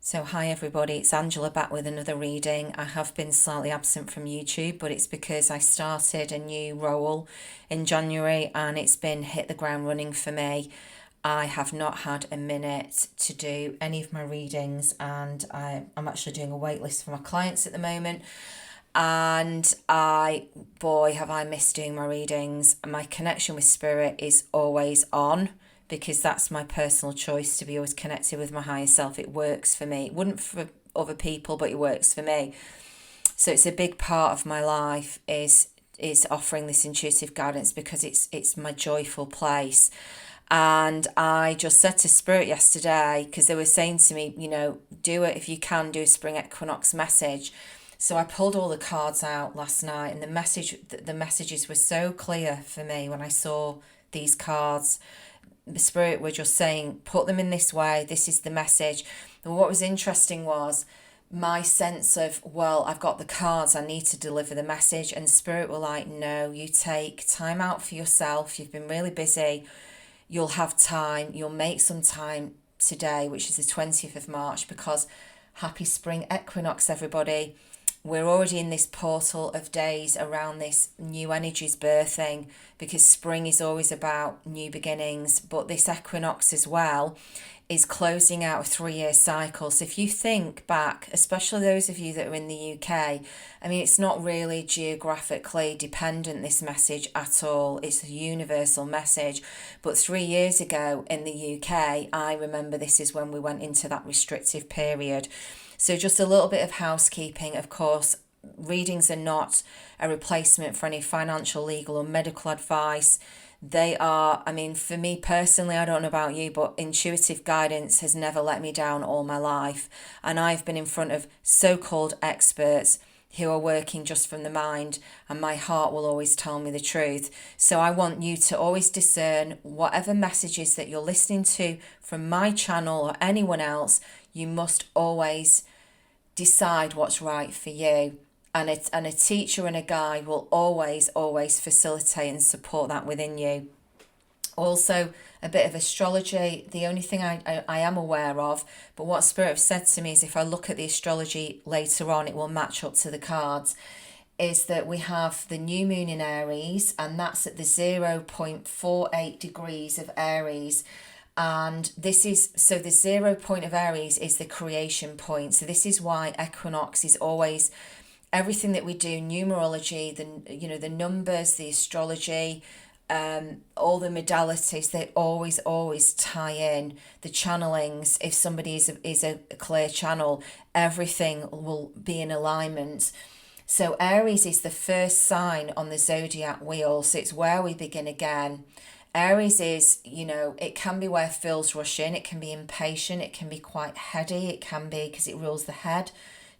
So hi everybody, it's Angela back with another reading. I have been slightly absent from YouTube, but it's because I started a new role in January and it's been hit the ground running for me. I have not had a minute to do any of my readings, and I'm actually doing a wait list for my clients at the moment. And boy, have I missed doing my readings. My connection with spirit is always on because that's my personal choice to be always connected with my higher self. It works for me. It wouldn't for other people, but it works for me. So it's a big part of my life is offering this intuitive guidance because it's my joyful place. And I just said to Spirit yesterday, because they were saying to me, do it if you can, do a Spring Equinox message. So I pulled all the cards out last night, and the messages were so clear for me when I saw these cards. The Spirit were just saying, put them in this way. This is the message. And what was interesting was my sense of, well, I've got the cards, I need to deliver the message. And Spirit were like, no, you take time out for yourself. You've been really busy. You'll have time. You'll make some time today, which is the 20th of March, because happy Spring Equinox, everybody. We're already in this portal of days around this new energies birthing, because spring is always about new beginnings, but this equinox as well is closing out a 3-year cycle. So if you think back, especially those of you that are in the UK, I mean, it's not really geographically dependent, this message at all. It's a universal message. But 3 years ago in the UK, I remember this is when we went into that restrictive period. So just a little bit of housekeeping. Of course, readings are not a replacement for any financial, legal or medical advice. They are, I mean, for me personally, I don't know about you, but intuitive guidance has never let me down all my life. And I've been in front of so-called experts who are working just from the mind, and my heart will always tell me the truth. So I want you to always discern whatever messages that you're listening to from my channel or anyone else. You must always decide what's right for you. And a teacher and a guide will always facilitate and support that within you. Also, a bit of astrology. The only thing I am aware of, but what Spirit have said to me is if I look at the astrology later on, it will match up to the cards, is that we have the new moon in Aries, and that's at the 0.48 degrees of Aries. And this is, so the 0 point of Aries is the creation point. So this is why equinox is always everything that we do, numerology, the numbers, the astrology, all the modalities, they always tie in. The channelings, if somebody is a clear channel, everything will be in alignment. So Aries is the first sign on the zodiac wheel, so it's where we begin again. Aries is, it can be where feels rush in, it can be impatient, it can be quite heady, it can be because it rules the head,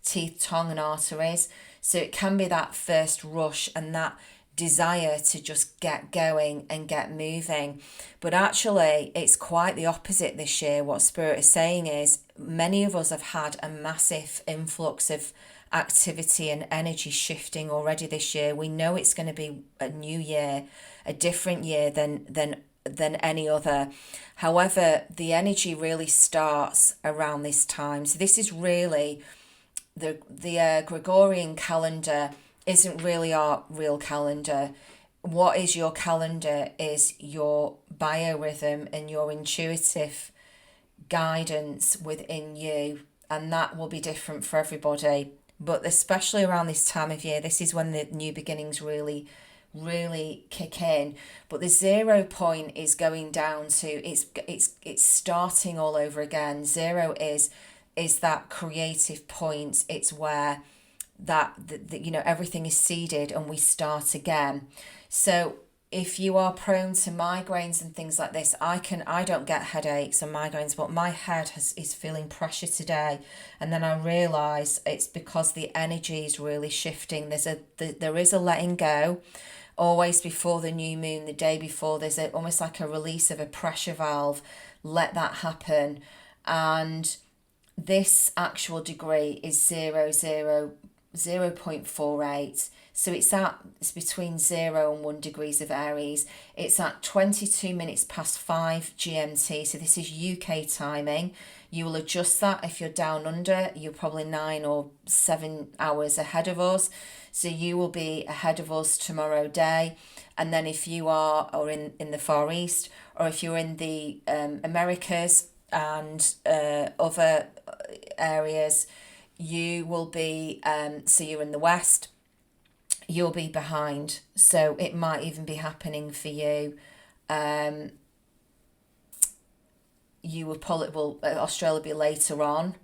teeth, tongue and arteries. So it can be that first rush and that desire to just get going and get moving. But actually, it's quite the opposite this year. What Spirit is saying is many of us have had a massive influx of activity and energy shifting already this year. We know it's going to be a new year, a different year than any other. However, the energy really starts around this time. So this is really the Gregorian calendar isn't really our real calendar. What is your calendar is your biorhythm and your intuitive guidance within you, and that will be different for everybody. But especially around this time of year, this is when the new beginnings really kick in. But the 0 point is going down to it's starting all over again. 0 is that creative point. It's where everything is seeded and we start again. So if you are prone to migraines and things like this, I don't get headaches and migraines, but my head is feeling pressure today. And then I realise it's because the energy is really shifting. There is a letting go. Always before the new moon, the day before, there's almost like a release of a pressure valve. Let that happen. And this actual degree is 0.48. So it's between 0 and 1 degrees of Aries. It's at 22 minutes past 5 GMT. So this is UK timing. You will adjust that if you're down under. You're probably 9 or 7 hours ahead of us. So you will be ahead of us tomorrow day. And then if you are or in the Far East, or if you're in the Americas and other areas, you will be, so you're in the West, you'll be behind. So it might even be happening for you. You will probably, well, Australia will be later on,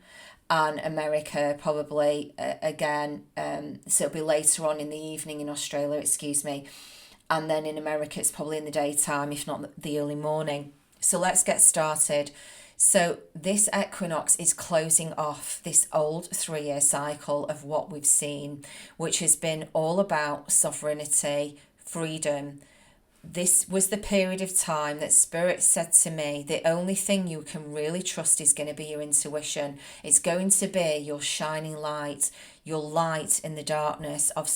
and America probably again. So it'll be later on in the evening in Australia, excuse me. And then in America, it's probably in the daytime, if not the early morning. So let's get started. So this equinox is closing off this old 3-year cycle of what we've seen, which has been all about sovereignty, freedom. This was the period of time that Spirit said to me, the only thing you can really trust is going to be your intuition. It's going to be your shining light, your light in the darkness of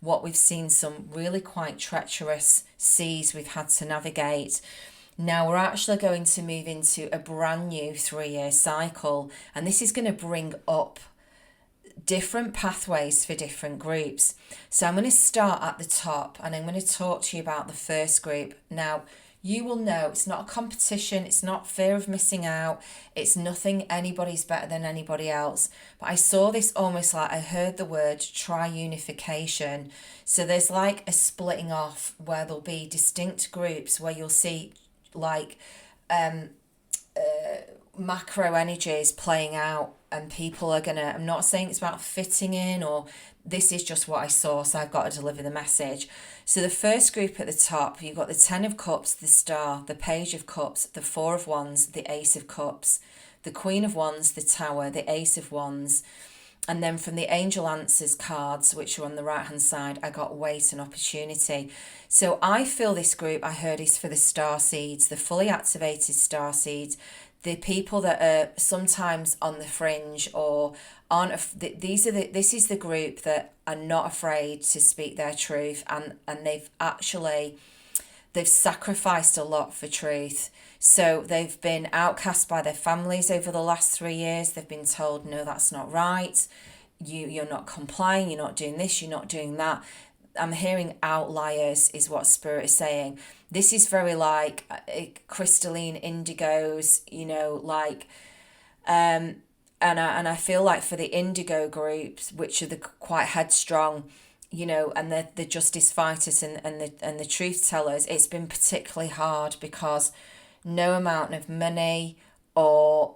what we've seen, some really quite treacherous seas we've had to navigate. Now we're actually going to move into a brand new 3-year cycle, and this is going to bring up different pathways for different groups. So I'm going to start at the top, and I'm going to talk to you about the first group. Now, you will know it's not a competition, it's not fear of missing out, it's nothing anybody's better than anybody else. But I saw this almost like I heard the word triunification. So there's like a splitting off where there'll be distinct groups where you'll see like macro energies playing out, and people are gonna, I'm not saying it's about fitting in, or this is just what I saw, so I've got to deliver the message. So the first group at the top, you've got the 10 of Cups, the Star, the Page of Cups, the 4 of Wands, the Ace of Cups, the Queen of Wands, the Tower, the Ace of Wands. And then from the Angel Answers cards, which are on the right hand side, I got Weight and Opportunity. So I feel this group, I heard, is for the star seeds, the fully activated star seeds, the people that are sometimes on the fringe or aren't. This is the group that are not afraid to speak their truth, and they've sacrificed a lot for truth. So they've been outcast by their families over the last 3 years. They've been told, no, that's not right. You're not complying. You're not doing this. You're not doing that. I'm hearing outliers is what Spirit is saying. This is very like crystalline indigos, like, and I feel like for the indigo groups, which are the quite headstrong, and the justice fighters and the truth tellers, it's been particularly hard because no amount of money or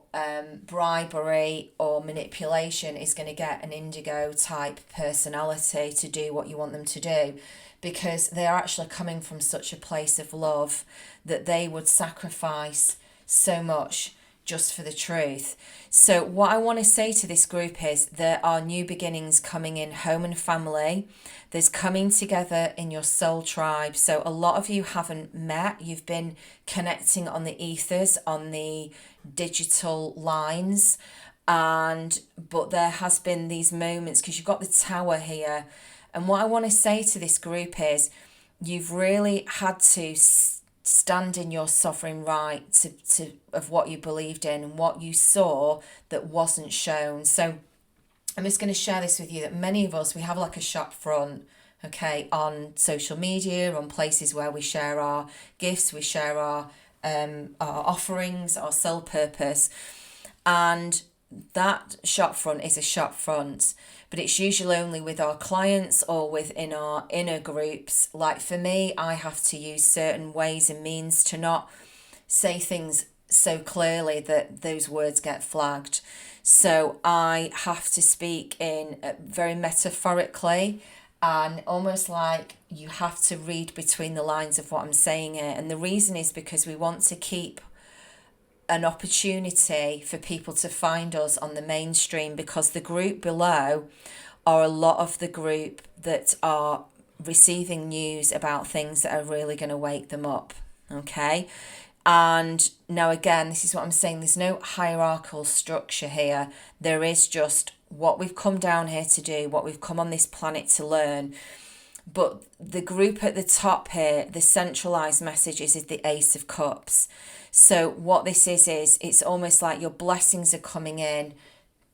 bribery or manipulation is going to get an indigo type personality to do what you want them to do, because they are actually coming from such a place of love that they would sacrifice so much just for the truth. So what I want to say to this group is there are new beginnings coming in home and family. There's coming together in your soul tribe. So a lot of you haven't met. You've been connecting on the ethers, on the digital lines. But there has been these moments, because you've got the Tower here. And what I want to say to this group is you've really had to stand in your sovereign right to of what you believed in and what you saw that wasn't shown. So I'm just going to share this with you, that many of us, we have like a shop front, okay, on social media, on places where we share our gifts, we share our offerings, our soul purpose. And that shop front is a shop front, but it's usually only with our clients or within our inner groups. Like for me, I have to use certain ways and means to not say things so clearly that those words get flagged. So I have to speak in very metaphorically, and almost like you have to read between the lines of what I'm saying here. And the reason is because we want to keep an opportunity for people to find us on the mainstream, because the group below are a lot of the group that are receiving news about things that are really going to wake them up, okay? And now again, this is what I'm saying, there's no hierarchical structure here. There is just what we've come down here to do, what we've come on this planet to learn. But the group at the top here, the centralized message is the Ace of Cups. So what this is it's almost like your blessings are coming in.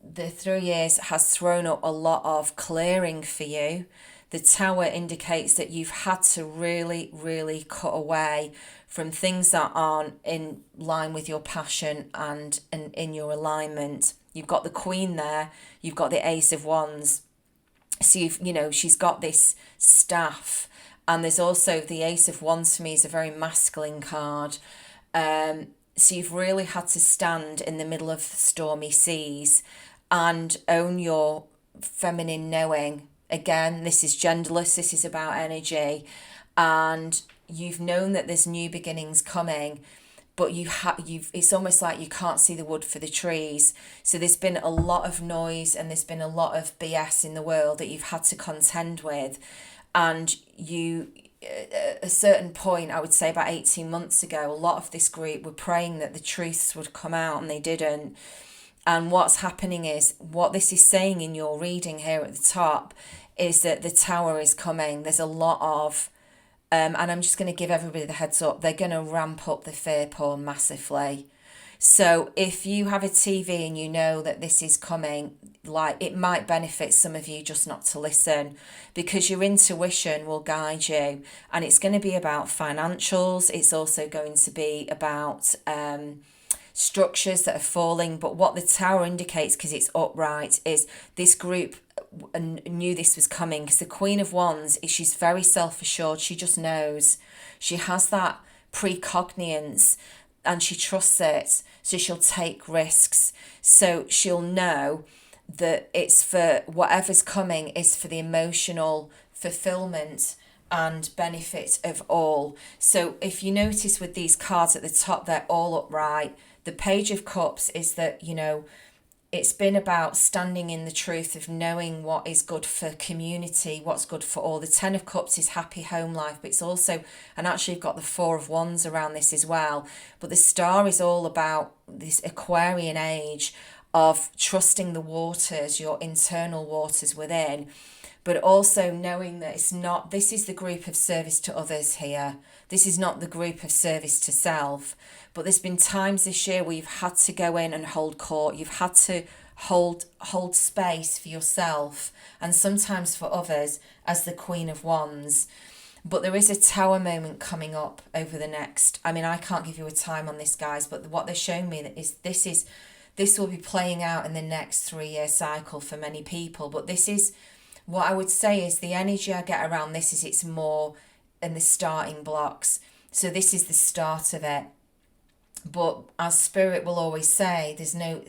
The 3 years has thrown up a lot of clearing for you. The Tower indicates that you've had to really, really cut away from things that aren't in line with your passion and in your alignment. You've got the Queen there, you've got the Ace of Wands. So she's got this staff, and there's also the Ace of Wands. For me is a very masculine card. So you've really had to stand in the middle of stormy seas and own your feminine knowing. Again, this is genderless, this is about energy, and you've known that there's new beginnings coming, but you've it's almost like you can't see the wood for the trees. So there's been a lot of noise and there's been a lot of BS in the world that you've had to contend with, and you at a certain point, I would say about 18 months ago, a lot of this group were praying that the truths would come out and they didn't. And what's happening is, what this is saying in your reading here at the top is that the Tower is coming. There's a lot of and I'm just going to give everybody the heads up, they're going to ramp up the fear porn massively. So if you have a TV and you know that this is coming, like, it might benefit some of you just not to listen, because your intuition will guide you. And it's going to be about financials. It's also going to be about structures that are falling. But what the Tower indicates, because it's upright, is this group knew this was coming, because the Queen of Wands, she's very self-assured. She just knows. She has that precognience and she trusts it, so she'll take risks. So she'll know that it's for whatever's coming is for the emotional fulfillment and benefit of all. So if you notice with these cards at the top, they're all upright. The Page of Cups is that, it's been about standing in the truth of knowing what is good for community, what's good for all. The Ten of Cups is happy home life, but it's also, and actually you've got the Four of Wands around this as well. But the Star is all about this Aquarian age of trusting the waters, your internal waters within, but also knowing that this is the group of service to others here. This is not the group of service to self. But there's been times this year where you've had to go in and hold court. You've had to hold space for yourself and sometimes for others as the Queen of Wands. But there is a Tower moment coming up over the next, I can't give you a time on this, guys, but what they're showing me is this will be playing out in the next 3-year cycle for many people. But this is, what I would say is, the energy I get around this is it's more in the starting blocks. So this is the start of it. But as Spirit will always say, there's no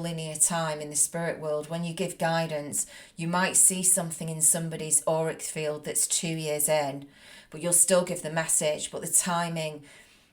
linear time in the spirit world. When you give guidance, you might see something in somebody's auric field that's 2 years in, but you'll still give the message. But the timing,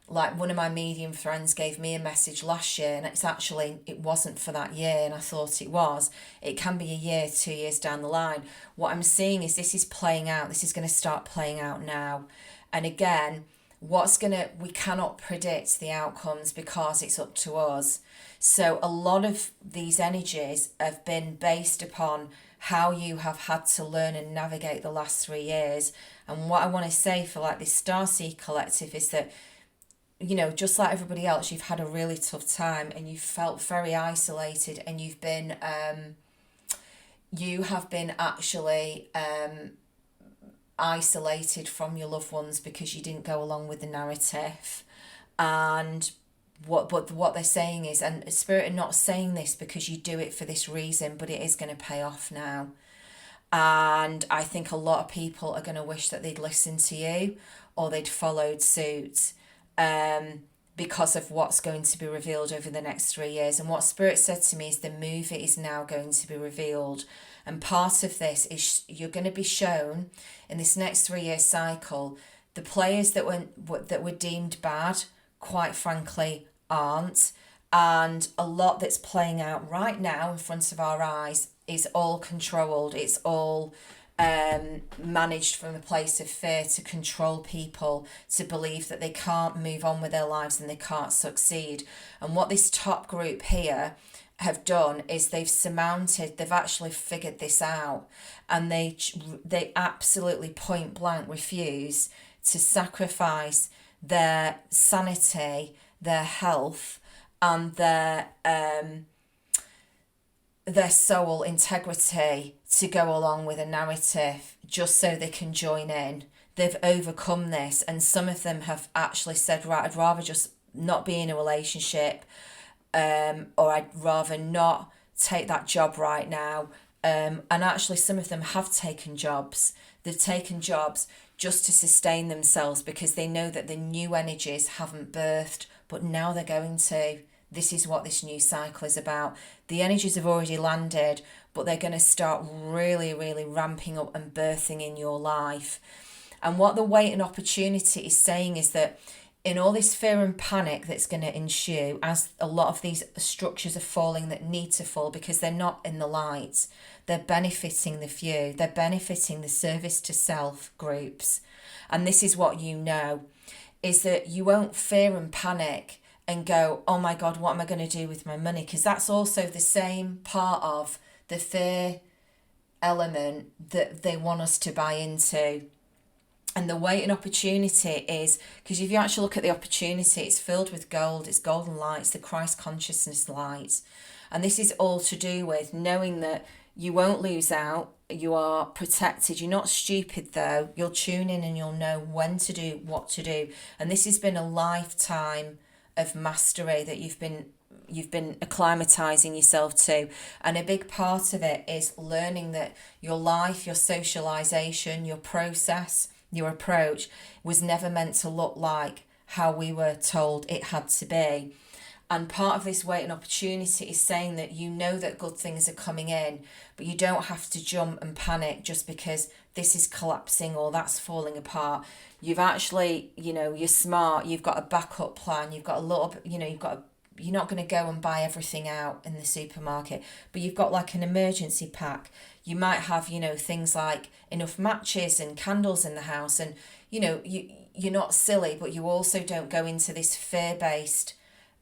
like one of my medium friends gave me a message last year, and it wasn't for that year, and I thought it was. It can be a year, 2 years down the line. What I'm seeing is this is playing out. This is going to start playing out now. And again, we cannot predict the outcomes because it's up to us. So a lot of these energies have been based upon how you have had to learn and navigate the last 3 years. And what I want to say for like this Starseed Collective is that, just like everybody else, you've had a really tough time and you've felt very isolated, and you have been actually isolated from your loved ones because you didn't go along with the narrative. And what they're saying is, and Spirit are not saying this because you do it for this reason, but it is going to pay off now. And I think a lot of people are going to wish that they'd listened to you or they'd followed suit, because of what's going to be revealed over the next 3 years. And what Spirit said to me is the movie is now going to be revealed. And part of this is you're going to be shown in this next 3-year cycle, the players that were deemed bad, quite frankly, aren't. And a lot that's playing out right now in front of our eyes is all controlled. It's all managed from a place of fear to control people to believe that they can't move on with their lives and they can't succeed. And what this top group here have done is they've actually figured this out, and they absolutely point blank refuse to sacrifice their sanity, their health, and their soul integrity to go along with a narrative just so they can join in. They've overcome this, and some of them have actually said, right, I'd rather just not be in a relationship, or I'd rather not take that job right now. And actually, some of them have taken jobs. They've taken jobs just to sustain themselves because they know that the new energies haven't birthed, but now they're going to. This is what this new cycle is about. The energies have already landed, but they're going to start really, really ramping up and birthing in your life. And what the wait and opportunity is saying is that in all this fear and panic that's going to ensue as a lot of these structures are falling that need to fall because they're not in the light, they're benefiting the few, they're benefiting the service to self groups. And this is what you know, is that you won't fear and panic and go, oh my God, what am I going to do with my money? Because that's also the same part of the fear element that they want us to buy into. And the wait and opportunity is, because if you actually look at the opportunity, it's filled with gold, it's golden light, it's the Christ consciousness light. And this is all to do with knowing that you won't lose out, you are protected, you're not stupid though, you'll tune in and you'll know when to do, what to do. And this has been a lifetime of mastery that you've been acclimatizing yourself to, and a big part of it is learning that your life, your socialization, your process, your approach was never meant to look like how we were told it had to be. And part of this wait and opportunity is saying that you know that good things are coming in, but you don't have to jump and panic just because this is collapsing or that's falling apart. You've actually, you're smart, you've got a backup plan, you've got a little, you're not going to go and buy everything out in the supermarket, but you've got like an emergency pack. You might have, things like enough matches and candles in the house, and, you're not silly, but you also don't go into this fear-based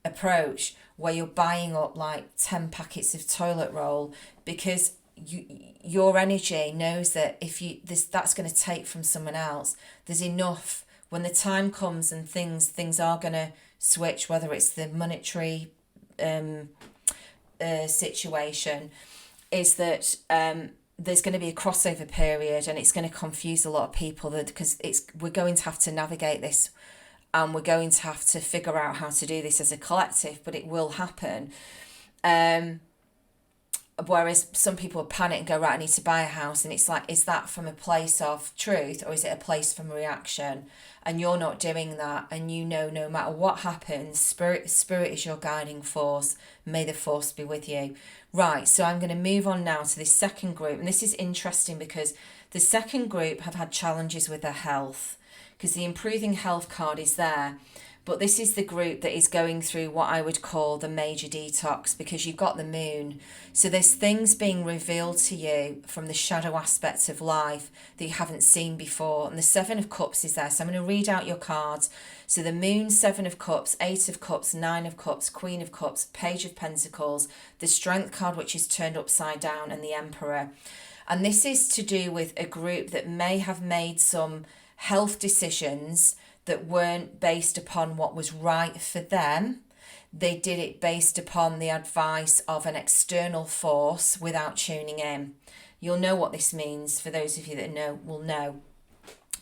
approach where you're buying up like 10 packets of toilet roll, because your energy knows that if that's going to take from someone else. There's enough when the time comes and things are going to switch, whether it's the monetary situation, is that there's going to be a crossover period, and it's going to confuse a lot of people, because we're going to have to navigate this, and we're going to have to figure out how to do this as a collective, but it will happen. Whereas some people panic and go, right, I need to buy a house, and it's like, is that from a place of truth or is it a place from reaction? And you're not doing that, and no matter what happens, spirit is your guiding force. May the force be with you. Right, so I'm going to move on now to this second group, and this is interesting because the second group have had challenges with their health, because the improving health card is there. But this is the group that is going through what I would call the major detox, because you've got the moon. So there's things being revealed to you from the shadow aspects of life that you haven't seen before. And the Seven of Cups is there. So I'm going to read out your cards. So the moon, Seven of Cups, Eight of Cups, Nine of Cups, Queen of Cups, Page of Pentacles, the Strength card, which is turned upside down, and the Emperor. And this is to do with a group that may have made some health decisions that weren't based upon what was right for them. They did it based upon the advice of an external force without tuning in. You'll know what this means. For those of you that know, will know.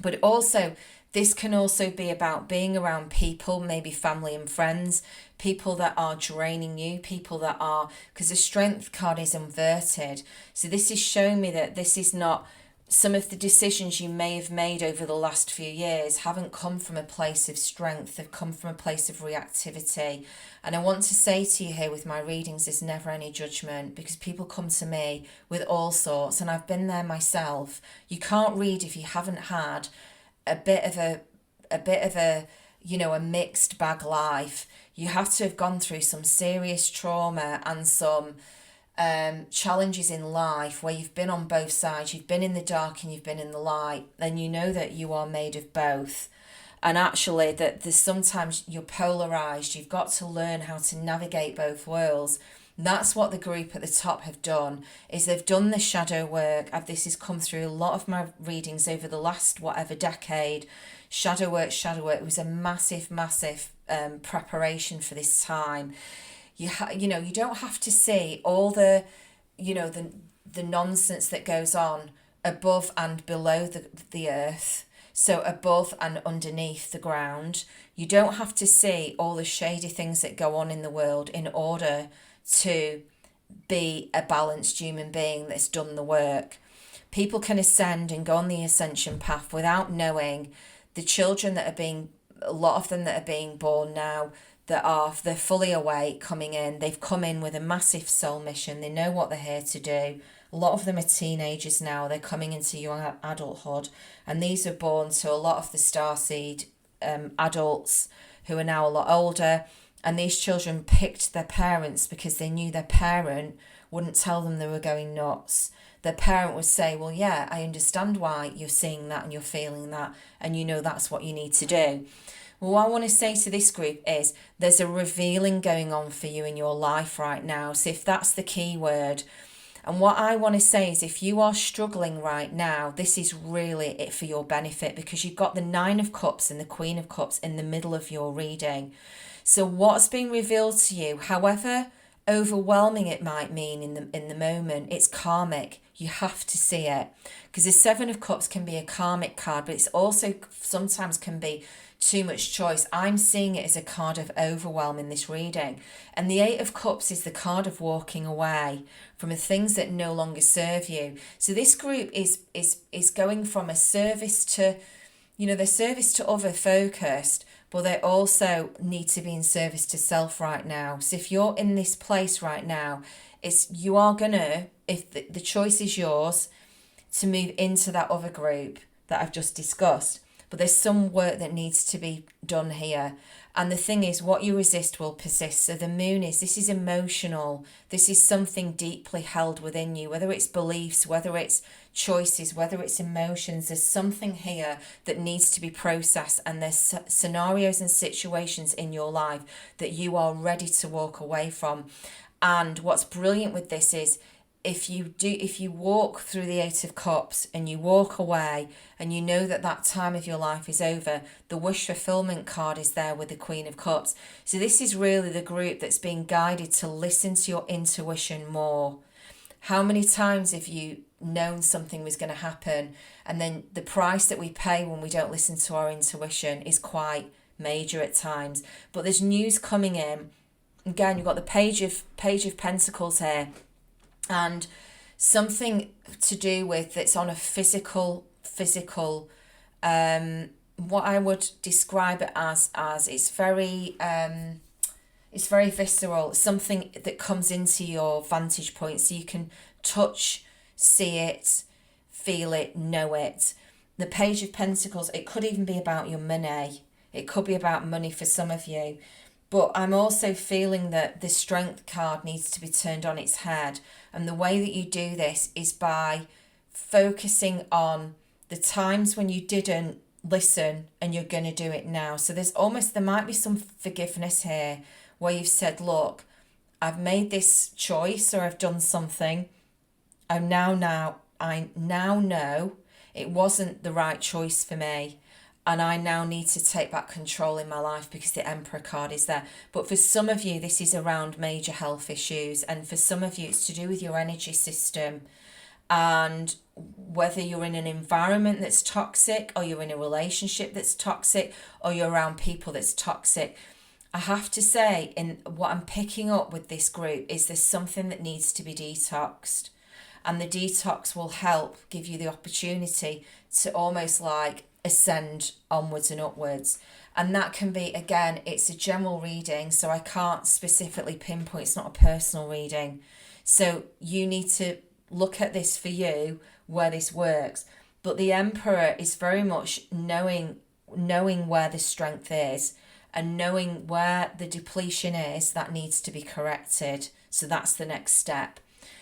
But also, this can also be about being around people, maybe family and friends, people that are draining you, people that are, because the Strength card is inverted. So this is showing me that this is not, some of the decisions you may have made over the last few years haven't come from a place of strength, they've come from a place of reactivity. And I want to say to you here with my readings, there's never any judgment, because people come to me with all sorts, and I've been there myself. You can't read if you haven't had a bit of a a mixed bag life. You have to have gone through some serious trauma and some challenges in life where you've been on both sides, you've been in the dark and you've been in the light, and you know that you are made of both. And actually that there's sometimes you're polarized, you've got to learn how to navigate both worlds. That's what the group at the top have done, is they've done the shadow work. This has come through a lot of my readings over the last whatever decade. Shadow work, shadow work was a massive, massive preparation for this time. You don't have to see all the, the nonsense that goes on above and below the earth. So above and underneath the ground, you don't have to see all the shady things that go on in the world in order to be a balanced human being that's done the work. People can ascend and go on the ascension path without knowing the children that are being, a lot of them that are being born now, they're fully awake coming in. They've come in with a massive soul mission. They know what they're here to do. A lot of them are teenagers now. They're coming into young adulthood. And these are born to a lot of the starseed adults who are now a lot older. And these children picked their parents because they knew their parent wouldn't tell them they were going nuts. Their parent would say, well, yeah, I understand why you're seeing that and you're feeling that, and you know that's what you need to do. Well, what I want to say to this group is there's a revealing going on for you in your life right now. So if that's the key word, and what I want to say is if you are struggling right now, this is really it for your benefit, because you've got the Nine of Cups and the Queen of Cups in the middle of your reading. So what's being revealed to you, however overwhelming it might mean in the moment, it's karmic. You have to see it, because the Seven of Cups can be a karmic card, but it's also sometimes can be too much choice. I'm seeing it as a card of overwhelm in this reading. And the Eight of Cups is the card of walking away from the things that no longer serve you. So this group is going from a service to, they're service to other focused, but they also need to be in service to self right now. So if you're in this place right now, you are gonna, if the choice is yours, to move into that other group that I've just discussed. But there's some work that needs to be done here. And the thing is, what you resist will persist. So the moon this is emotional. This is something deeply held within you, whether it's beliefs, whether it's choices, whether it's emotions. There's something here that needs to be processed. And there's scenarios and situations in your life that you are ready to walk away from. And what's brilliant with this is, if you walk through the Eight of Cups and you walk away and you know that time of your life is over, the wish fulfillment card is there with the Queen of Cups. So this is really the group that's being guided to listen to your intuition more. How many times have you known something was going to happen, and then the price that we pay when we don't listen to our intuition is quite major at times? But there's news coming in. Again, you've got the Page of Pentacles here. And something to do with that's on a physical, what I would describe it as it's very visceral, something that comes into your vantage point, so you can touch, see it, feel it, know it. The Page of Pentacles, it could even be about your money. It could be about money for some of you. But I'm also feeling that the Strength card needs to be turned on its head. And the way that you do this is by focusing on the times when you didn't listen and you're going to do it now. So there might be some forgiveness here where you've said, look, I've made this choice or I've done something. I now know it wasn't the right choice for me. And I now need to take back control in my life because the Emperor card is there. But for some of you, this is around major health issues. And for some of you, it's to do with your energy system. And whether you're in an environment that's toxic, or you're in a relationship that's toxic, or you're around people that's toxic. I have to say, in what I'm picking up with this group is there's something that needs to be detoxed. And the detox will help give you the opportunity to almost like ascend onwards and upwards. And that can be, again, it's a general reading, so I can't specifically pinpoint. It's not a personal reading. So you need to look at this for you where this works. But the Emperor is very much knowing where the strength is and knowing where the depletion is that needs to be corrected. So that's the next step.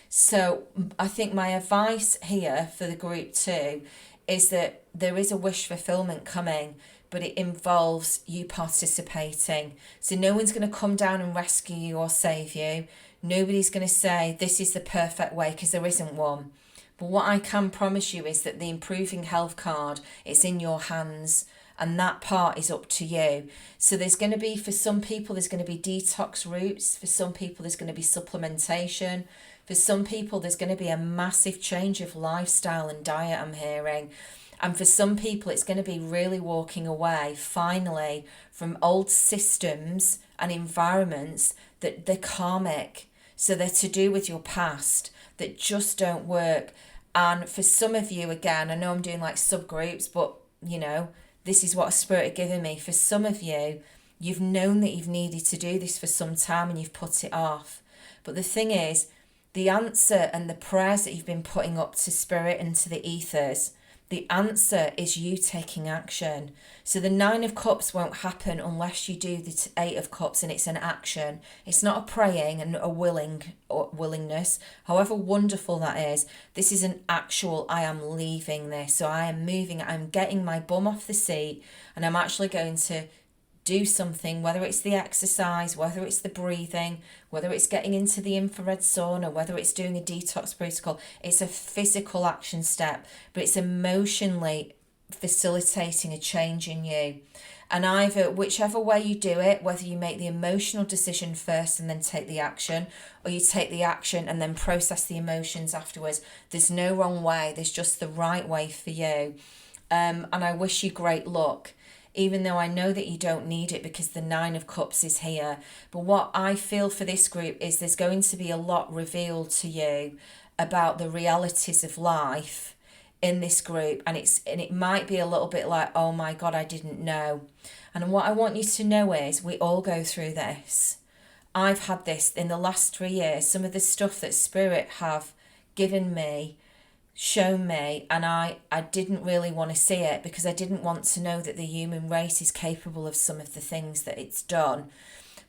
So I think my advice here for the group too is that there is a wish fulfillment coming, but it involves you participating. So no one's going to come down and rescue you or save you. Nobody's going to say this is the perfect way, because there isn't one. But what I can promise you is that the improving health card, it's in your hands, and that part is up to you. So there's going to be, for some people, there's going to be detox routes. For some people, there's going to be supplementation. For some people, there's going to be a massive change of lifestyle and diet, I'm hearing. And for some people, it's going to be really walking away, finally, from old systems and environments that they're karmic. So they're to do with your past, that just don't work. And for some of you, again, I know I'm doing like subgroups, but you know, this is what a spirit had given me. For some of you, you've known that you've needed to do this for some time and you've put it off. But the thing is, the answer and the prayers that you've been putting up to spirit and to the ethers, the answer is you taking action. So the 9 of Cups won't happen unless you do the 8 of Cups, and it's an action. It's not a praying and a willingness, however wonderful that is. This is an actual, I am leaving this. So I am moving, I'm getting my bum off the seat, and I'm actually going to do something, whether it's the exercise, whether it's the breathing, whether it's getting into the infrared sauna, whether it's doing a detox protocol. It's a physical action step, but it's emotionally facilitating a change in you. And either, whichever way you do it, whether you make the emotional decision first and then take the action, or you take the action and then process the emotions afterwards, there's no wrong way, there's just the right way for you. And I wish you great luck, even though I know that you don't need it because the 9 of Cups is here. But what I feel for this group is there's going to be a lot revealed to you about the realities of life in this group, and it might be a little bit like, oh my God, I didn't know. And what I want you to know is we all go through this. I've had this in the last 3 years. Some of the stuff that spirit have given me, shown me, and I didn't really want to see it because I didn't want to know that the human race is capable of some of the things that it's done.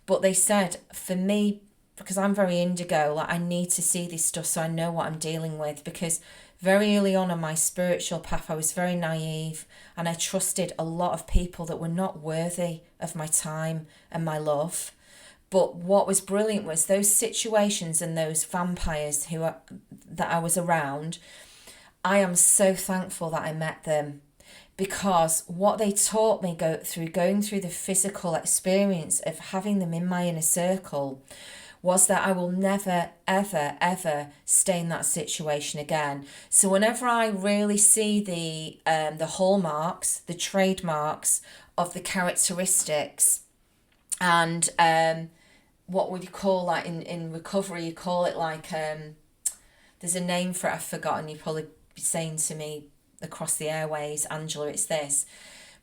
But they said, for me, because I'm very indigo, like I need to see this stuff so I know what I'm dealing with, because very early on my spiritual path I was very naive and I trusted a lot of people that were not worthy of my time and my love. But what was brilliant was those situations and those vampires that I was around. I am so thankful that I met them, because what they taught me going through the physical experience of having them in my inner circle was that I will never, ever, ever stay in that situation again. So whenever I really see the hallmarks, the trademarks of the characteristics, and what would you call that in recovery? You call it like, there's a name for it, I've forgotten, you probably be saying to me across the airways, Angela, it's this.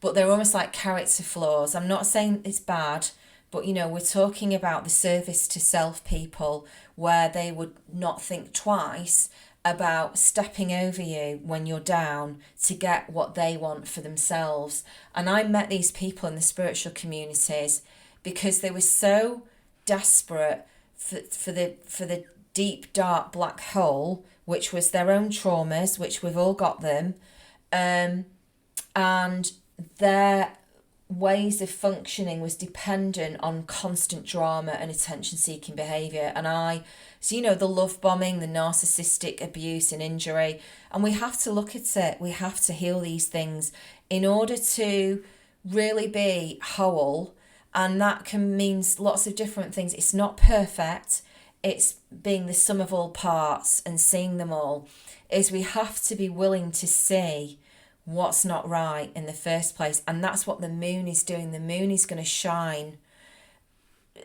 But they're almost like character flaws. I'm not saying it's bad, but, you know, we're talking about the service to self people where they would not think twice about stepping over you when you're down to get what they want for themselves. And I met these people in the spiritual communities because they were so desperate for the deep, dark black hole, which was their own traumas, which we've all got them, and their ways of functioning was dependent on constant drama and attention-seeking behaviour. So, you know, the love bombing, the narcissistic abuse and injury, and we have to look at it. We have to heal these things in order to really be whole, and that can mean lots of different things. It's not perfect. It's being the sum of all parts and seeing them all. Is we have to be willing to see what's not right in the first place. And that's what the moon is doing. The moon is going to shine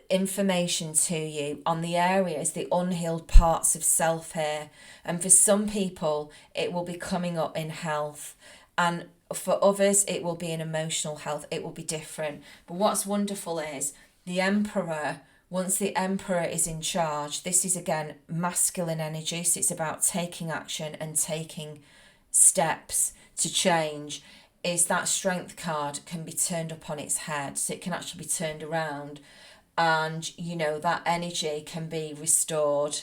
information to you on the areas, the unhealed parts of self here. And for some people, it will be coming up in health. And for others, it will be in emotional health. It will be different. But what's wonderful is the Emperor, once the Emperor is in charge, this is again masculine energy. So it's about taking action and taking steps to change. Is that Strength card can be turned up on its head. So it can actually be turned around. And, you know, that energy can be restored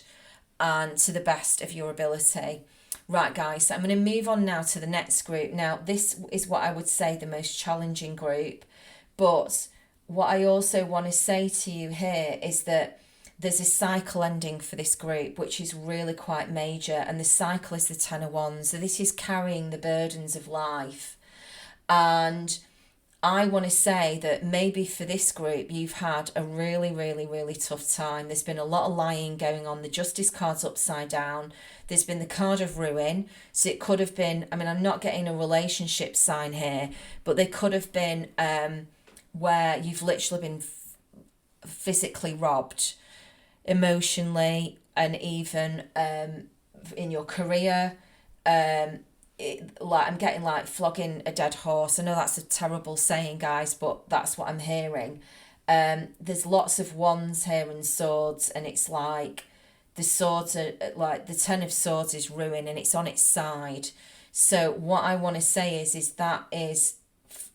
and to the best of your ability. Right, guys, so I'm going to move on now to the next group. Now, this is what I would say the most challenging group. But what I also want to say to you here is that there's a cycle ending for this group, which is really quite major. And the cycle is the Ten of Wands. So this is carrying the burdens of life. And I want to say that maybe for this group, you've had a really, really, really tough time. There's been a lot of lying going on. The Justice card's upside down. There's been the card of ruin. So it could have been, I mean, I'm not getting a relationship sign here, but they could have been where you've literally been physically robbed, emotionally, and even in your career. Like I'm getting like flogging a dead horse. I know that's a terrible saying, guys, but that's what I'm hearing. There's lots of wands here and swords, and it's like the swords are like the Ten of Swords is ruin, and it's on its side. So what I want to say is that is,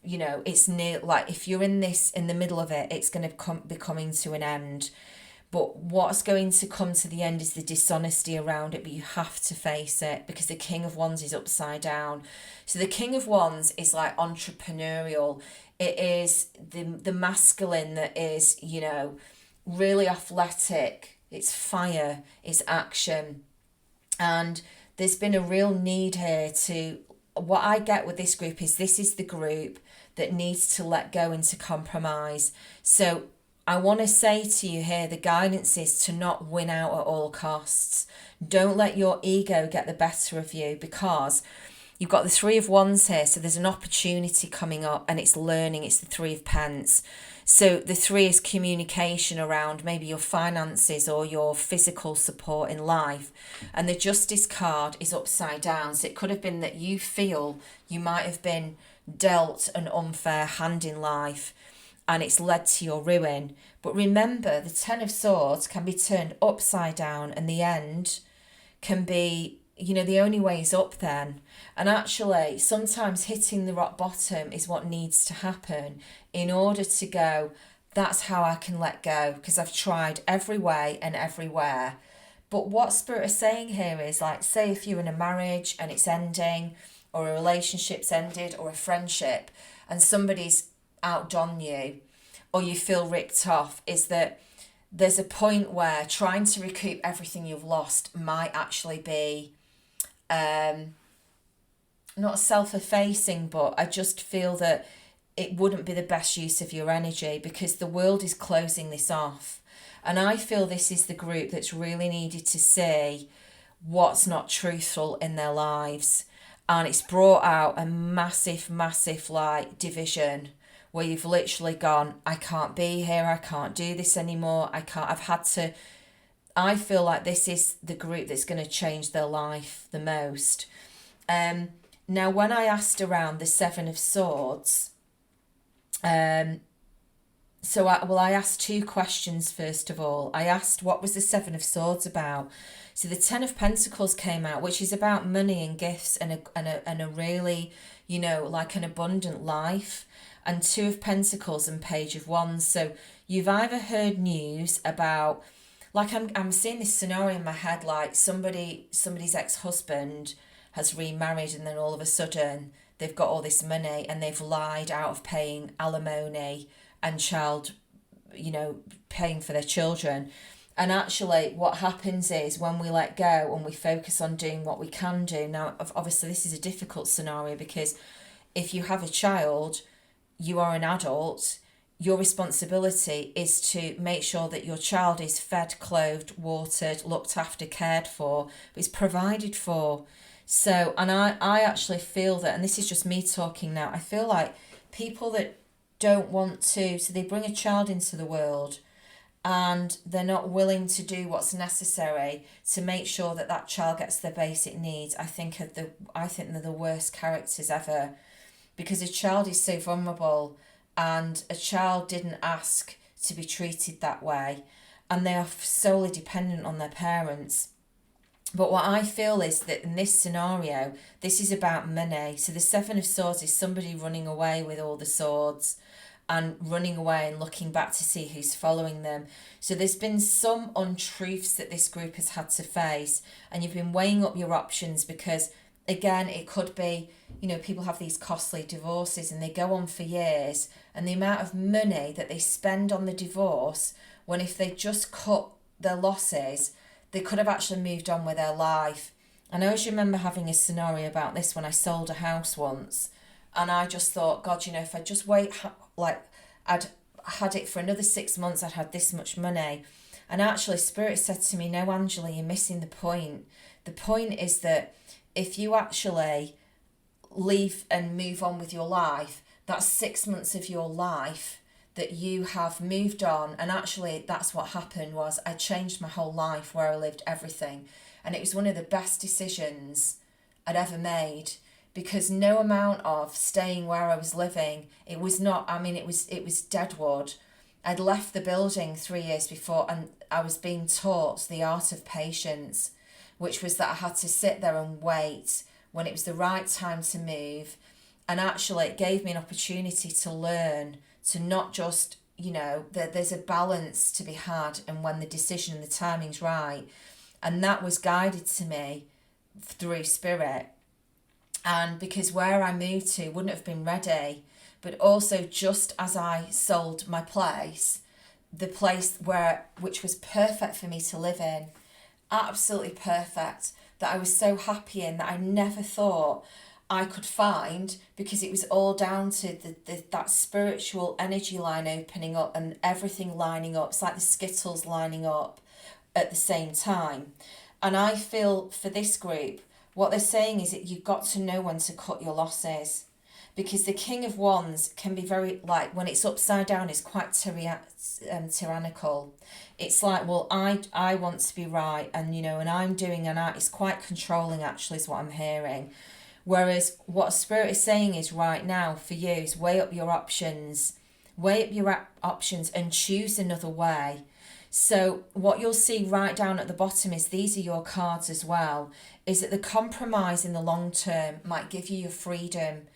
you know, it's near, like if you're in this in the middle of it, it's going to be coming to an end. But what's going to come to the end is the dishonesty around it, but you have to face it because the King of Wands is upside down. So the King of Wands is like entrepreneurial. It is the masculine that is, you know, really athletic. It's fire, it's action. And there's been a real need here to, what I get with this group is this is the group that needs to let go and to compromise. So I want to say to you here, the guidance is to not win out at all costs. Don't let your ego get the better of you, because you've got the Three of Wands here. So there's an opportunity coming up and it's learning. It's the Three of Pence. So the three is communication around maybe your finances or your physical support in life. And the Justice card is upside down. So it could have been that you feel you might have been dealt an unfair hand in life, and it's led to your ruin. But remember, the Ten of Swords can be turned upside down, and the end can be, you know, the only way is up then. And actually, sometimes hitting the rock bottom is what needs to happen in order to go, that's how I can let go, because I've tried every way and everywhere. But what Spirit is saying here is, like, say if you're in a marriage and it's ending, or a relationship's ended, or a friendship, and somebody's outdone you, or you feel ripped off, is that there's a point where trying to recoup everything you've lost might actually be not self-effacing, but I just feel that it wouldn't be the best use of your energy, because the world is closing this off. And I feel this is the group that's really needed to see what's not truthful in their lives. And it's brought out a massive, massive like division, where you've literally gone, I can't be here, I can't do this anymore, I feel like this is the group that's going to change their life the most. Now, when I asked around the Seven of Swords, I asked two questions first of all. I asked, what was the Seven of Swords about? So the Ten of Pentacles came out, which is about money and gifts and a really, you know, like an abundant life. And Two of Pentacles and Page of Wands. So you've either heard news about, like I'm seeing this scenario in my head, like somebody's ex-husband has remarried, and then all of a sudden they've got all this money and they've lied out of paying alimony and paying for their children. And actually what happens is, when we let go and we focus on doing what we can do, now obviously this is a difficult scenario, because if you have a child, you are an adult, your responsibility is to make sure that your child is fed, clothed, watered, looked after, cared for, is provided for. So, and I actually feel that, and this is just me talking now, I feel like people that don't want to, so they bring a child into the world and they're not willing to do what's necessary to make sure that that child gets their basic needs. I think they're the worst characters ever, because a child is so vulnerable, and a child didn't ask to be treated that way, and they are solely dependent on their parents. But what I feel is that in this scenario, this is about money. So the Seven of Swords is somebody running away with all the swords and running away and looking back to see who's following them. So there's been some untruths that this group has had to face, and you've been weighing up your options, because again, it could be, you know, people have these costly divorces and they go on for years, and the amount of money that they spend on the divorce, when if they just cut their losses, they could have actually moved on with their life. And I always remember having a scenario about this when I sold a house once, and I just thought, God, you know, if I just wait, like I'd had it for another 6 months, I'd had this much money. And actually, Spirit said to me, no, Angela, you're missing the point. The point is that if you actually leave and move on with your life, that's 6 months of your life that you have moved on. And actually, that's what happened was I changed my whole life, where I lived, everything. And it was one of the best decisions I'd ever made, because no amount of staying where I was living, it was not, I mean, it was deadwood. I'd left the building 3 years before, and I was being taught the art of patience, which was that I had to sit there and wait when it was the right time to move. And actually, it gave me an opportunity to learn to not just, you know, that there's a balance to be had, and when the decision and the timing's right. And that was guided to me through Spirit. And because where I moved to wouldn't have been ready, but also just as I sold my place, the place which was perfect for me to live in, absolutely perfect, that I was so happy in, that I never thought I could find, because it was all down to that spiritual energy line opening up and everything lining up. It's like the Skittles lining up at the same time. And I feel for this group, what they're saying is that you've got to know when to cut your losses, because the King of Wands can be very, like, when it's upside down, it's quite tyrannical. It's like, well, I want to be right, and, you know, and I'm doing, and it's quite controlling, actually, is what I'm hearing. Whereas what Spirit is saying is, right now for you is weigh up your options, and choose another way. So what you'll see right down at the bottom is, these are your cards as well, is that the compromise in the long term might give you your freedom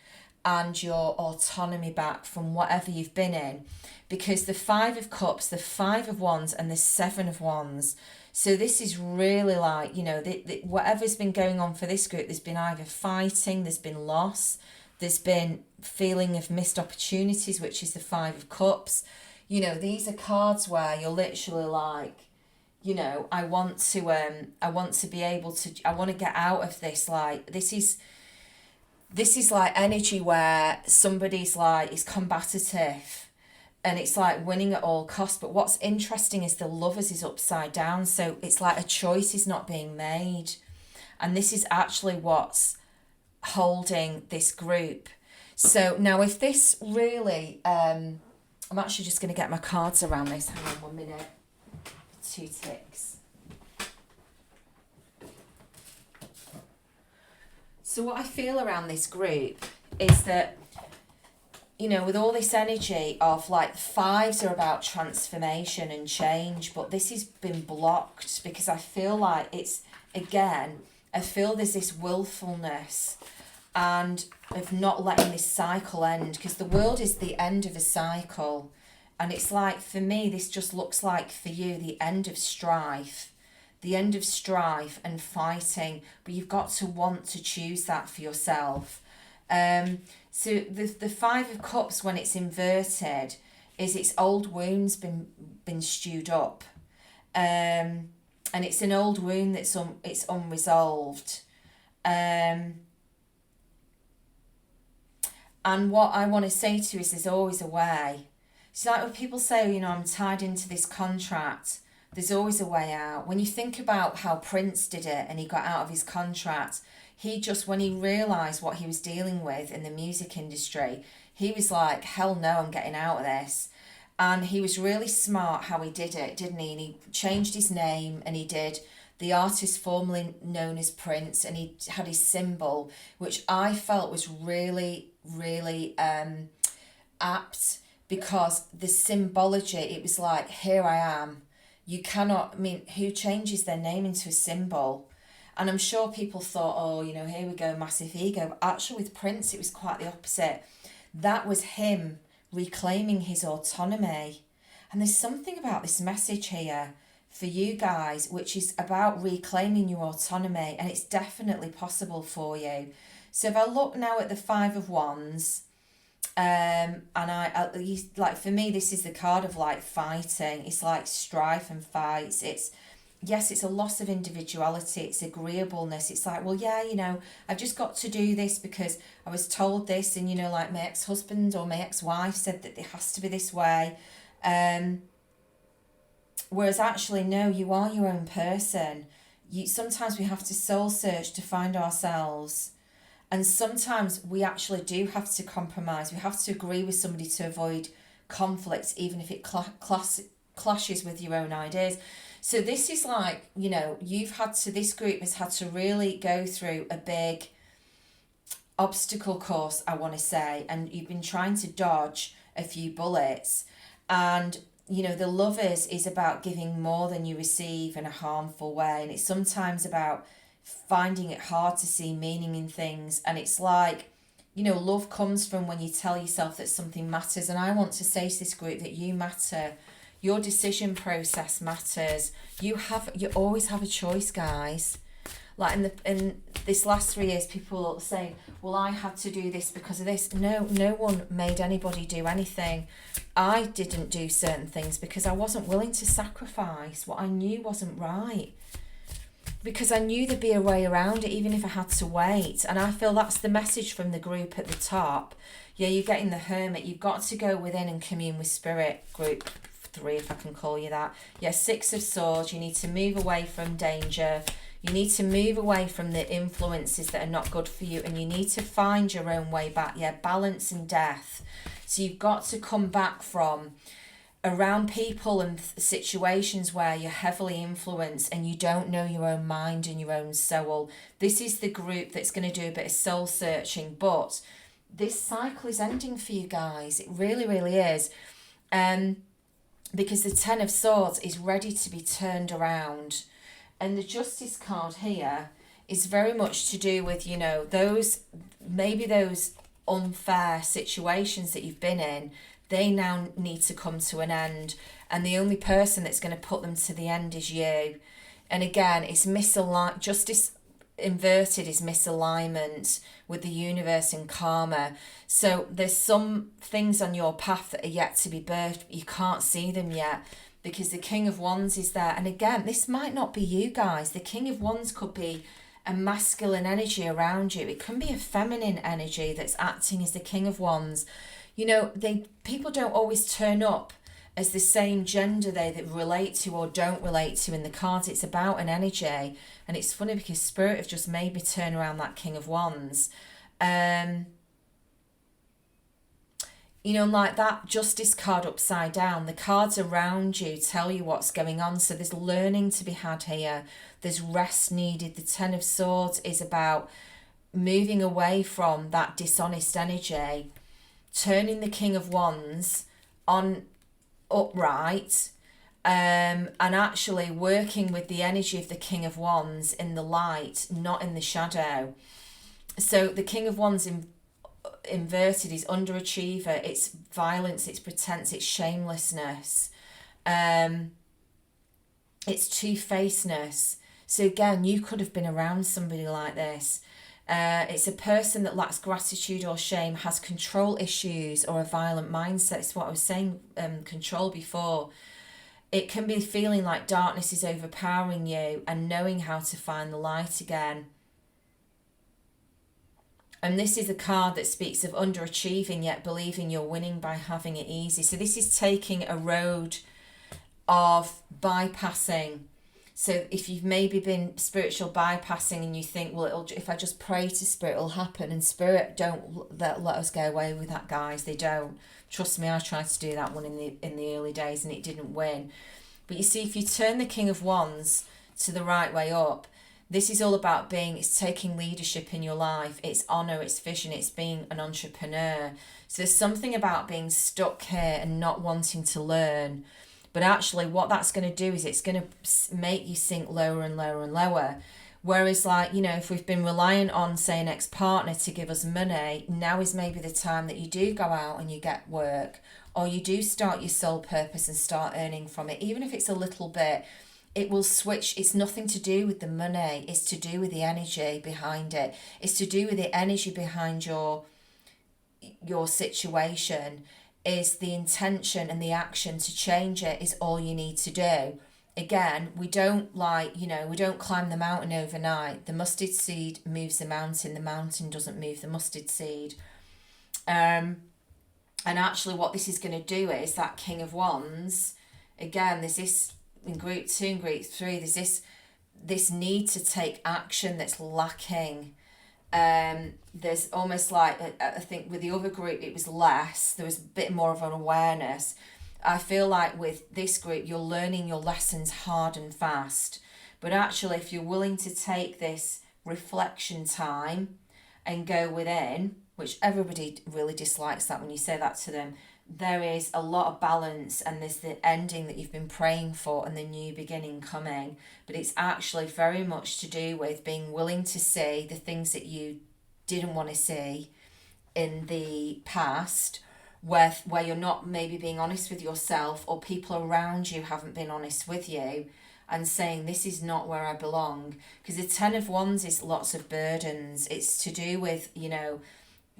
and your autonomy back from whatever you've been in. Because the 5 of Cups, the 5 of Wands, and the 7 of Wands. So this is really like, you know, whatever's been going on for this group, there's been either fighting, there's been loss, there's been feeling of missed opportunities, which is the 5 of Cups. You know, these are cards where you're literally like, you know, I want to be able to, I want to get out of this. Like, this is like energy where somebody's like, is combative, and it's like winning at all costs. But what's interesting is the Lovers is upside down. So it's like a choice is not being made. And this is actually what's holding this group. So now if this really, I'm actually just going to get my cards around this. Hang on 1 minute. 2 ticks. So what I feel around this group is that, you know, with all this energy of like, 5s are about transformation and change, but this has been blocked because I feel like it's, again, I feel there's this willfulness and of not letting this cycle end, because the world is the end of a cycle. And it's like, for me, this just looks like for you the end of strife. The end of strife and fighting, but you've got to want to choose that for yourself. So the 5 of Cups, when it's inverted, is its old wounds been stewed up, and it's an old wound that's it's unresolved. And what I want to say to you is, there's always a way. It's like when people say, you know, I'm tied into this contract. There's always a way out. When you think about how Prince did it and he got out of his contract, he just, when he realised what he was dealing with in the music industry, he was like, hell no, I'm getting out of this. And he was really smart how he did it, didn't he? And he changed his name, and he did the artist formerly known as Prince, and he had his symbol, which I felt was really, really apt, because the symbology, it was like, here I am. You cannot, I mean, who changes their name into a symbol? And I'm sure people thought, oh, you know, here we go, massive ego. But actually with Prince, it was quite the opposite. That was him reclaiming his autonomy. And there's something about this message here for you guys, which is about reclaiming your autonomy. And it's definitely possible for you. So if I look now at the 5 of Wands, And like, for me, this is the card of like fighting. It's like strife and fights. It's, yes, it's a loss of individuality, it's agreeableness. It's like, well, yeah, I've just got to do this because I was told this, and like my ex-husband or my ex-wife said that it has to be this way. Whereas actually, no, you are your own person. Sometimes we have to soul search to find ourselves. And sometimes we actually do have to compromise. We have to agree with somebody to avoid conflict, even if it clashes with your own ideas. So this is like, this group has had to really go through a big obstacle course, I want to say, and you've been trying to dodge a few bullets. And the Lovers is about giving more than you receive in a harmful way, and it's sometimes about finding it hard to see meaning in things. And it's like, love comes from when you tell yourself that something matters. And I want to say to this group that you matter. Your decision process matters. You always have a choice, guys. Like in this last 3 years, people saying, well, I had to do this because of this. No one made anybody do anything. I didn't do certain things because I wasn't willing to sacrifice what I knew wasn't right. Because I knew there'd be a way around it, even if I had to wait. And I feel that's the message from the group at the top. Yeah, you're getting the Hermit. You've got to go within and commune with Spirit, group 3, if I can call you that. Yeah, 6 of Swords. You need to move away from danger. You need to move away from the influences that are not good for you, and you need to find your own way back. Yeah, balance and death. So you've got to come back from around people and situations where you're heavily influenced and you don't know your own mind and your own soul. This is the group that's going to do a bit of soul searching, but this cycle is ending for you guys. It really, really is. Because the 10 of Swords is ready to be turned around. And the Justice card here is very much to do with, those unfair situations that you've been in. They now need to come to an end. And the only person that's going to put them to the end is you. And again, it's Justice inverted is misalignment with the universe and karma. So there's some things on your path that are yet to be birthed. You can't see them yet because the King of Wands is there. And again, this might not be you guys. The King of Wands could be a masculine energy around you. It can be a feminine energy that's acting as the King of Wands. People don't always turn up as the same gender they relate to or don't relate to in the cards. It's about an energy. And it's funny because Spirit have just made me turn around that King of Wands. Like that Justice card upside down, the cards around you tell you what's going on. So there's learning to be had here. There's rest needed. The 10 of Swords is about moving away from that dishonest energy, turning the King of Wands on upright, and actually working with the energy of the King of Wands in the light, not in the shadow. So the King of Wands inverted is underachiever. It's violence, it's pretense, it's shamelessness, it's two-facedness. So again, you could have been around somebody like this. It's a person that lacks gratitude or shame, has control issues or a violent mindset. It's what I was saying, control before. It can be feeling like darkness is overpowering you and knowing how to find the light again. And this is a card that speaks of underachieving yet believing you're winning by having it easy. So this is taking a road of bypassing. So if you've maybe been spiritual bypassing and you think, well, if I just pray to Spirit, it'll happen. And Spirit don't let us go away with that, guys. They don't. Trust me, I tried to do that one in the early days and it didn't win. But you see, if you turn the King of Wands to the right way up, this is all about it's taking leadership in your life. It's honour, it's vision, it's being an entrepreneur. So there's something about being stuck here and not wanting to learn. But actually what that's going to do is it's going to make you sink lower and lower and lower. Whereas if we've been reliant on, say, an ex-partner to give us money, now is maybe the time that you do go out and you get work, or you do start your soul purpose and start earning from it. Even if it's a little bit, it will switch. It's nothing to do with the money. It's to do with the energy behind it. It's to do with the energy behind your your situation, is the intention and the action to change it is all you need to do. Again, we don't we don't climb the mountain overnight. The mustard seed moves the mountain doesn't move the mustard seed. Um, and actually what this is going to do is that King of Wands, again, there's this in group 2 and group 3, there's this need to take action that's lacking. There's almost like, I think with the other group it was less, there was a bit more of an awareness. I feel like with this group you're learning your lessons hard and fast, but actually if you're willing to take this reflection time and go within, which everybody really dislikes that when you say that to them, there is a lot of balance and there's the ending that you've been praying for and the new beginning coming. But it's actually very much to do with being willing to see the things that you didn't want to see in the past, where you're not maybe being honest with yourself, or people around you haven't been honest with you, and saying this is not where I belong. Because the 10 of Wands is lots of burdens. It's to do with,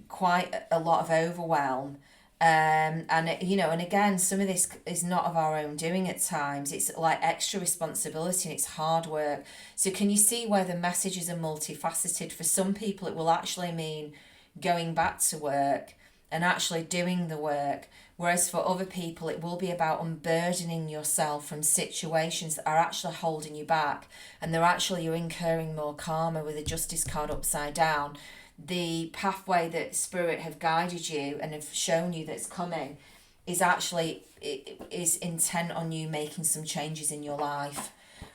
quite a lot of overwhelm. And again, some of this is not of our own doing at times. It's like extra responsibility and it's hard work. So can you see where the messages are multifaceted? For some people, it will actually mean going back to work and actually doing the work. Whereas for other people, it will be about unburdening yourself from situations that are actually holding you back. And you're incurring more karma with the Justice card upside down. The pathway that Spirit have guided you and have shown you that's coming is intent on you making some changes in your life.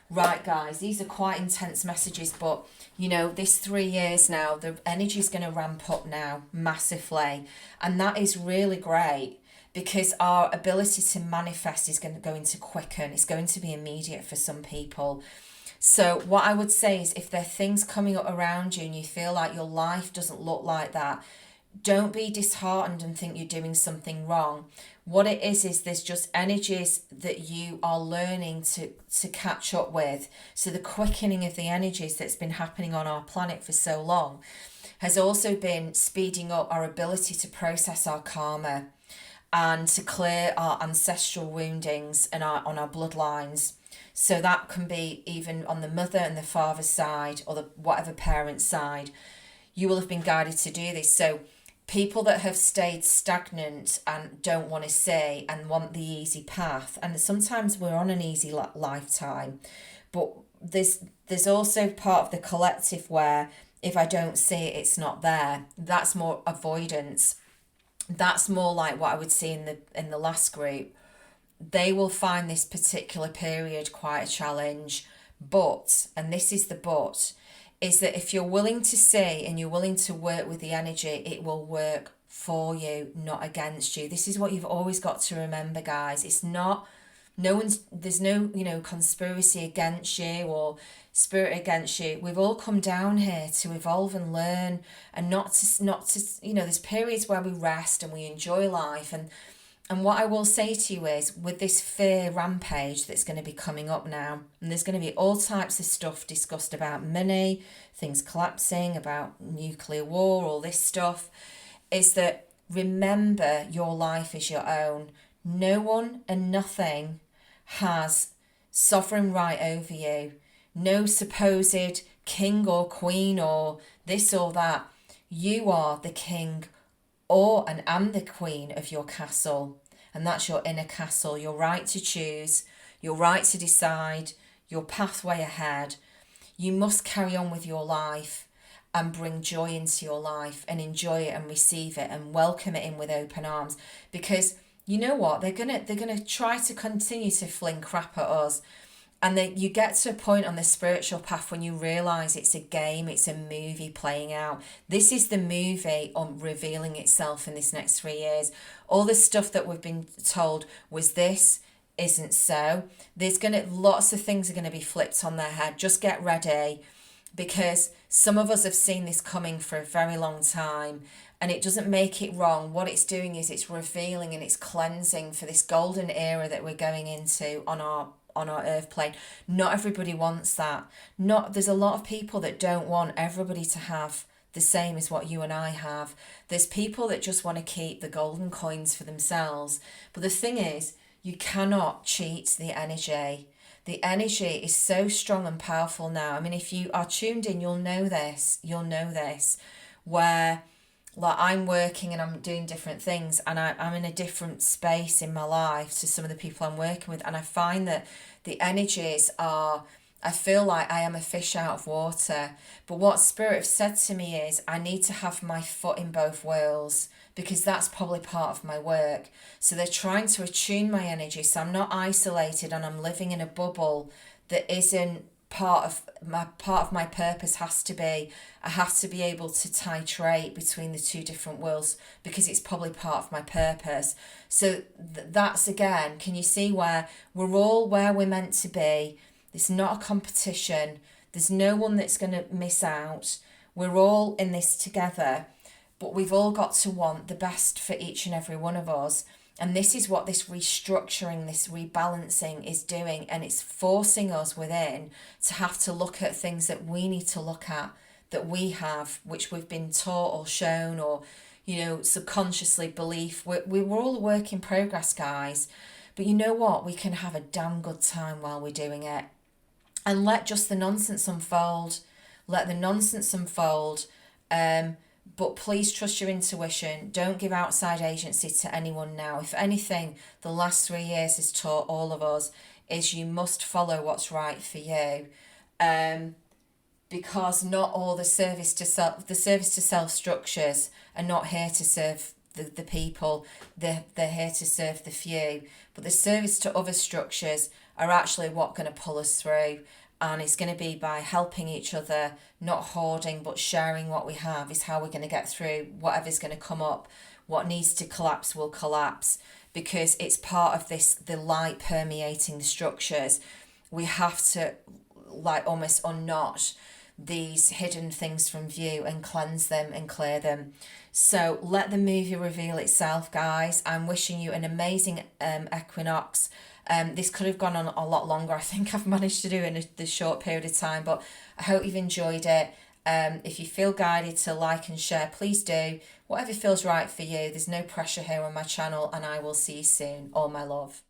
Right, guys, these are quite intense messages, but this 3 years now, the energy is going to ramp up now massively, and that is really great because our ability to manifest is going to go into quicken. It's going to be immediate for some people. So what I would say is, if there are things coming up around you and you feel like your life doesn't look like that, don't be disheartened and think you're doing something wrong. What it is there's just energies that you are learning to catch up with. So the quickening of the energies that's been happening on our planet for so long has also been speeding up our ability to process our karma and to clear our ancestral woundings and on our bloodlines. So that can be even on the mother and the father's side, or the whatever parent's side. You will have been guided to do this. So people that have stayed stagnant and don't want to see and want the easy path, and sometimes we're on an easy lifetime, but there's also part of the collective where if I don't see it, it's not there. That's more avoidance. That's more like what I would see in the last group. They will find this particular period quite a challenge. But, and this is the but, is that if you're willing to see and you're willing to work with the energy, it will work for you, not against you. This is what you've always got to remember, guys. It's not, there's no, conspiracy against you or spirit against you. We've all come down here to evolve and learn, and not to, there's periods where we rest and we enjoy life. And what I will say to you is, with this fear rampage that's going to be coming up now, and there's going to be all types of stuff discussed about money, things collapsing, about nuclear war, all this stuff, is that remember your life is your own. No one and nothing has sovereign right over you. No supposed king or queen or this or that. You are the king and the queen of your castle, and that's your inner castle. Your right to choose, your right to decide, your pathway ahead. You must carry on with your life and bring joy into your life and enjoy it and receive it and welcome it in with open arms, because you know what, they're gonna try to continue to fling crap at us. And then you get to a point on the spiritual path when you realise it's a game, it's a movie playing out. This is the movie on revealing itself in this next 3 years. All the stuff that we've been told was this, isn't so. Lots of things are gonna be flipped on their head. Just get ready, because some of us have seen this coming for a very long time, and it doesn't make it wrong. What it's doing is it's revealing and it's cleansing for this golden era that we're going into on our earth plane. Not everybody wants that. There's a lot of people that don't want everybody to have the same as what you and I have. There's people that just want to keep the golden coins for themselves. But the thing is, you cannot cheat the energy. The energy is so strong and powerful now. I mean, if you are tuned in, you'll know this. You'll know this. Where, like, I'm working and I'm doing different things, and I'm in a different space in my life to some of the people I'm working with. And I find that the energies are, I feel like I am a fish out of water. But what Spirit have said to me is I need to have my foot in both worlds, because that's probably part of my work. So they're trying to attune my energy so I'm not isolated and I'm living in a bubble that isn't part of my purpose. Has to be, I have to be able to titrate between the two different worlds, because it's probably part of my purpose. So that's, again, can you see where we're all where we're meant to be? It's not a competition. There's no one that's going to miss out. We're all in this together, but we've all got to want the best for each and every one of us. And this is what this restructuring, this rebalancing is doing. And it's forcing us within to have to look at things that we need to look at, that we have, which we've been taught or shown, or, subconsciously belief. We're all a work in progress, guys. But you know what? We can have a damn good time while we're doing it. And let just the nonsense unfold. Let the nonsense unfold. But please trust your intuition. Don't give outside agency to anyone now. If anything, the last 3 years has taught all of us is you must follow what's right for you. Because not all the service to self structures are not here to serve the people. They're here to serve the few. But the service to other structures are actually what going to pull us through. And it's going to be by helping each other, not hoarding, but sharing what we have is how we're going to get through whatever's going to come up. What needs to collapse will collapse, because it's part of this, the light permeating the structures. We have to, like, almost unknot these hidden things from view and cleanse them and clear them. So let the movie reveal itself, guys. I'm wishing you an amazing equinox. This could have gone on a lot longer. I think I've managed to do it in this short period of time, but I hope you've enjoyed it. If you feel guided to like and share, please do. Whatever feels right for you. There's no pressure here on my channel, and I will see you soon. All my love.